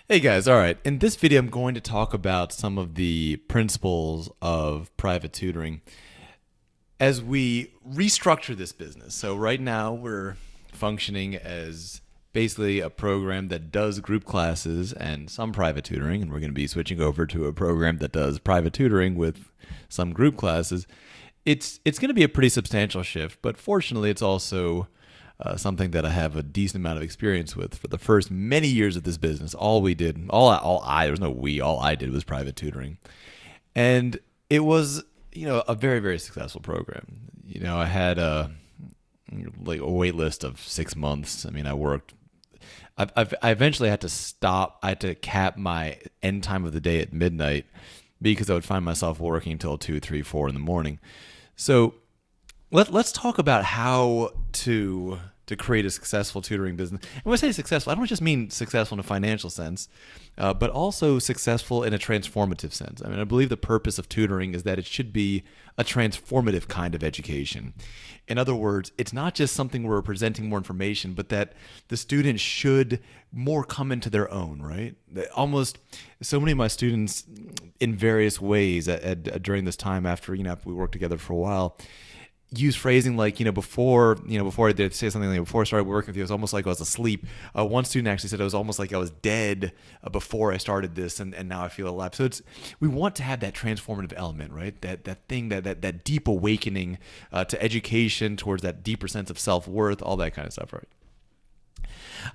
Hey guys, all right. In this video, I'm going to talk about some of the principles of private tutoring as we restructure this business. So, right now, we're functioning as basically a program that does group classes and some private tutoring, and we're going to be switching over to a program that does private tutoring with some group classes. It's going to be a pretty substantial shift, but fortunately, it's also something that I have a decent amount of experience with. For the first many years of this business, all we did, there's no we, all I did was private tutoring. And it was, a very, very successful program. I had a wait list of 6 months. I mean, I eventually had to stop. I had to cap my end time of the day at midnight because I would find myself working until 2, 3, 4 in the morning. So let's talk about how to create a successful tutoring business. And when I say successful, I don't just mean successful in a financial sense, but also successful in a transformative sense. I mean, I believe the purpose of tutoring is that it should be a transformative kind of education. In other words, it's not just something where we're presenting more information, but that the students should more come into their own, right? Almost so many of my students, in various ways, during this time after we worked together for a while, use phrasing like, before I did say something like, before I started working with you, it was almost like I was asleep. One student actually said it was almost like I was dead before I started this, and now I feel alive. So we want to have that transformative element, right? That thing, that deep awakening to education, towards that deeper sense of self-worth, all that kind of stuff, right?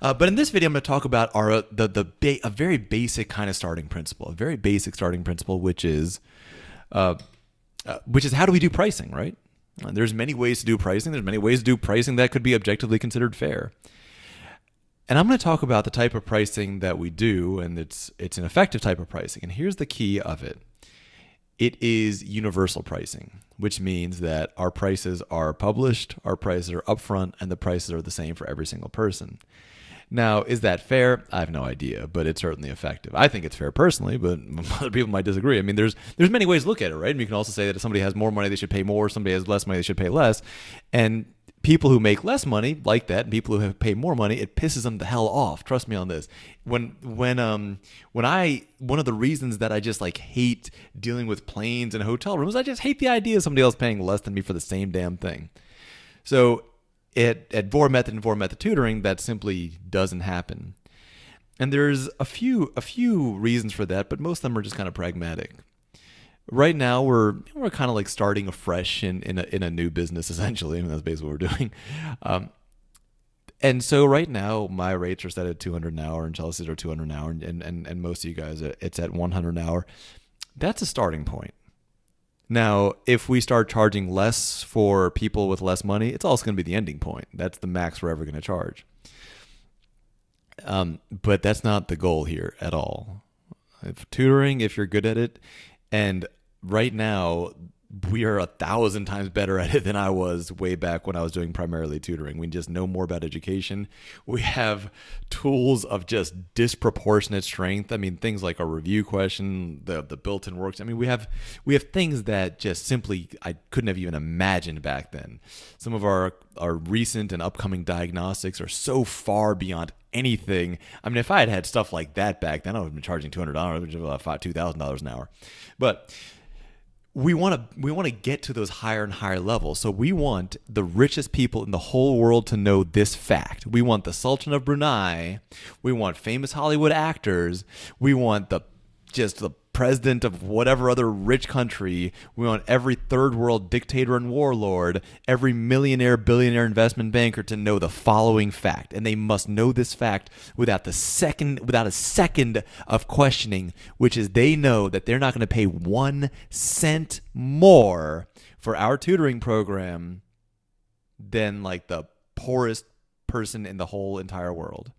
But in this video, I'm going to talk about a very basic kind of starting principle, a very basic starting principle, which is how do we do pricing, right? There's many ways to do pricing. There's many ways to do pricing that could be objectively considered fair. And I'm going to talk about the type of pricing that we do, and it's an effective type of pricing. And here's the key of it. It is universal pricing, which means that our prices are published, our prices are upfront, and the prices are the same for every single person. Now, is that fair? I have no idea, but it's certainly effective. I think it's fair personally, but other people might disagree. I mean, there's many ways to look at it, right? And you can also say that if somebody has more money, they should pay more. Somebody has less money, they should pay less. And people who make less money like that, and people who pay more money, it pisses them the hell off. Trust me on this. One of the reasons that I just hate dealing with planes and hotel rooms, I just hate the idea of somebody else paying less than me for the same damn thing. So at Vor Method and Vor Method Tutoring, that simply doesn't happen. And there's a few reasons for that, but most of them are just kind of pragmatic. Right now, we're kind of starting afresh in a new business, essentially. I mean, that's basically what we're doing. And so right now, my rates are set at $200 an hour, and Chelsea's are $200 an hour, and most of you guys, it's at $100 an hour. That's a starting point. Now, if we start charging less for people with less money, it's also going to be the ending point. That's the max we're ever going to charge. But that's not the goal here at all. Tutoring, if you're good at it, and right now, we are 1,000 times better at it than I was way back when I was doing primarily tutoring. We just know more about education. We have tools of just disproportionate strength. I mean, things like a review question, the built-in works. I mean, we have things that just simply I couldn't have even imagined back then. Some of our recent and upcoming diagnostics are so far beyond anything. I mean, if I had had stuff like that back then, I would have been charging $200, which is about $2,000 an hour. But we want to get to those higher and higher levels. So we want the richest people in the whole world to know this fact. We want the Sultan of Brunei. We want famous Hollywood actors. We want the president of whatever other rich country. We want every third world dictator and warlord, every millionaire, billionaire, investment banker to know the following fact. And they must know this fact without a second of questioning, which is they know that they're not going to pay 1 cent more for our tutoring program than the poorest person in the whole entire world.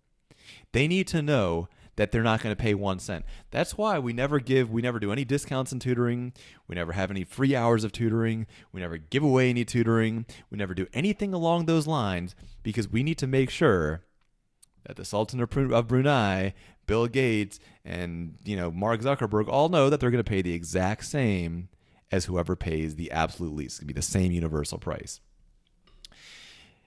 They need to know that they're not going to pay 1 cent. That's why we never do any discounts in tutoring. We never have any free hours of tutoring. We never give away any tutoring. We never do anything along those lines, because we need to make sure that the Sultan of Brunei, Bill Gates, and Mark Zuckerberg all know that they're going to pay the exact same as whoever pays the absolute least. It's going to be the same universal price.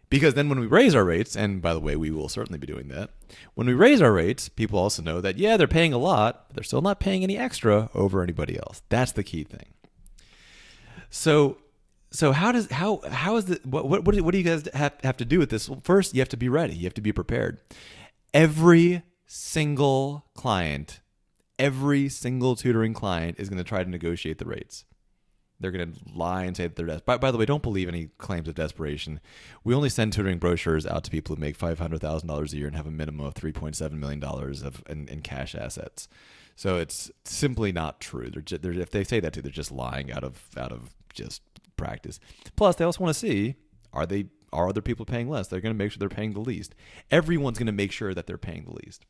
Because then when we raise our rates, and by the way, we will certainly be doing that, when we raise our rates, people also know that, yeah, they're paying a lot, but they're still not paying any extra over anybody else. That's the key thing. So how is it, what do you guys have to do with this? Well, first, you have to be ready. You have to be prepared. Every single tutoring client is going to try to negotiate the rates. They're going to lie and say that they're desperate. By the way, don't believe any claims of desperation. We only send tutoring brochures out to people who make $500,000 a year and have a minimum of $3.7 million in cash assets. So it's simply not true. If they say that to you, they're just lying out of just practice. Plus, they also want to see, are other people paying less? They're going to make sure they're paying the least. Everyone's going to make sure that they're paying the least.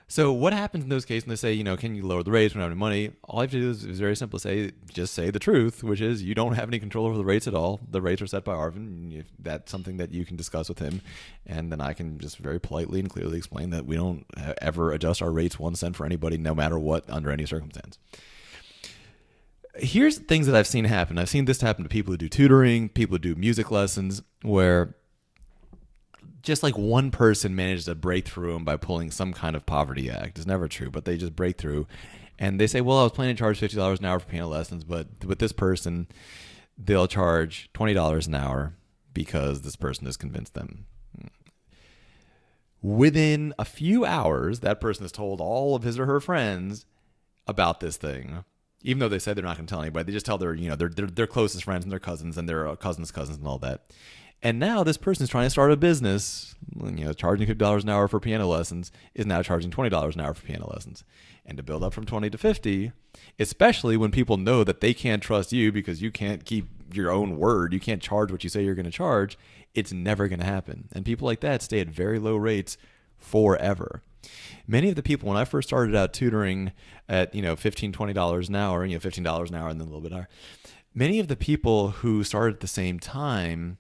So what happens in those cases when they say, can you lower the rates? We don't have any money. All you have to do is very simple. Just say the truth, which is you don't have any control over the rates at all. The rates are set by Arvin. That's something that you can discuss with him. And then I can just very politely and clearly explain that we don't ever adjust our rates 1 cent for anybody, no matter what, under any circumstance. Here's things that I've seen happen. I've seen this happen to people who do tutoring, people who do music lessons, where just like one person manages to break through them by pulling some kind of poverty act. It's never true, but they just break through. And they say, well, I was planning to charge $50 an hour for piano lessons, but with this person, they'll charge $20 an hour because this person has convinced them. Within a few hours, that person has told all of his or her friends about this thing. Even though they said they're not going to tell anybody, they just tell their closest friends and their cousins and their cousins' cousins and all that. And now this person is trying to start a business, charging $50 an hour for piano lessons, is now charging $20 an hour for piano lessons. And to build up from 20 to 50, especially when people know that they can't trust you because you can't keep your own word, you can't charge what you say you're going to charge, it's never going to happen. And people like that stay at very low rates forever. Many of the people, when I first started out tutoring at, $15, $20 an hour, $15 an hour and then a little bit higher, many of the people who started at the same time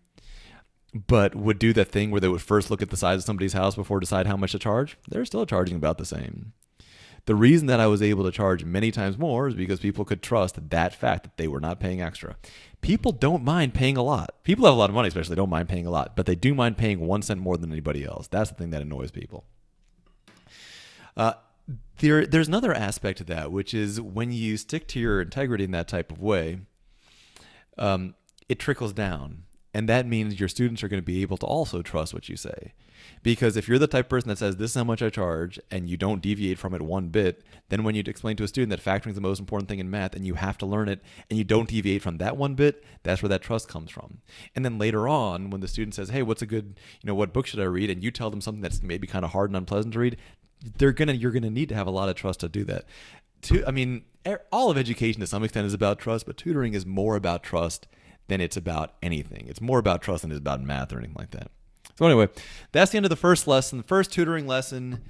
but would do that thing where they would first look at the size of somebody's house before decide how much to charge, they're still charging about the same. The reason that I was able to charge many times more is because people could trust that fact that they were not paying extra. People don't mind paying a lot. People who have a lot of money especially don't mind paying a lot, but they do mind paying 1 cent more than anybody else. That's the thing that annoys people. There's another aspect to that, which is when you stick to your integrity in that type of way, it trickles down. And that means your students are going to be able to also trust what you say. Because if you're the type of person that says, this is how much I charge, and you don't deviate from it one bit, then when you explain to a student that factoring is the most important thing in math and you have to learn it, and you don't deviate from that one bit, that's where that trust comes from. And then later on, when the student says, hey, what's a good, what book should I read? And you tell them something that's maybe kind of hard and unpleasant to read, you're going to need to have a lot of trust to do that. All of education to some extent is about trust, but tutoring is more about trust than it's about anything. It's more about trust than it's about math or anything like that. So anyway, that's the end of the first lesson. The first tutoring lesson,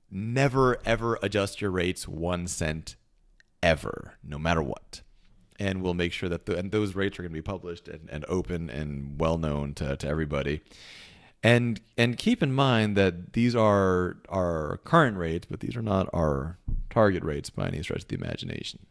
never, ever adjust your rates 1 cent ever, no matter what. And we'll make sure that those rates are going to be published and open and well-known to everybody. And keep in mind that these are our current rates, but these are not our target rates by any stretch of the imagination.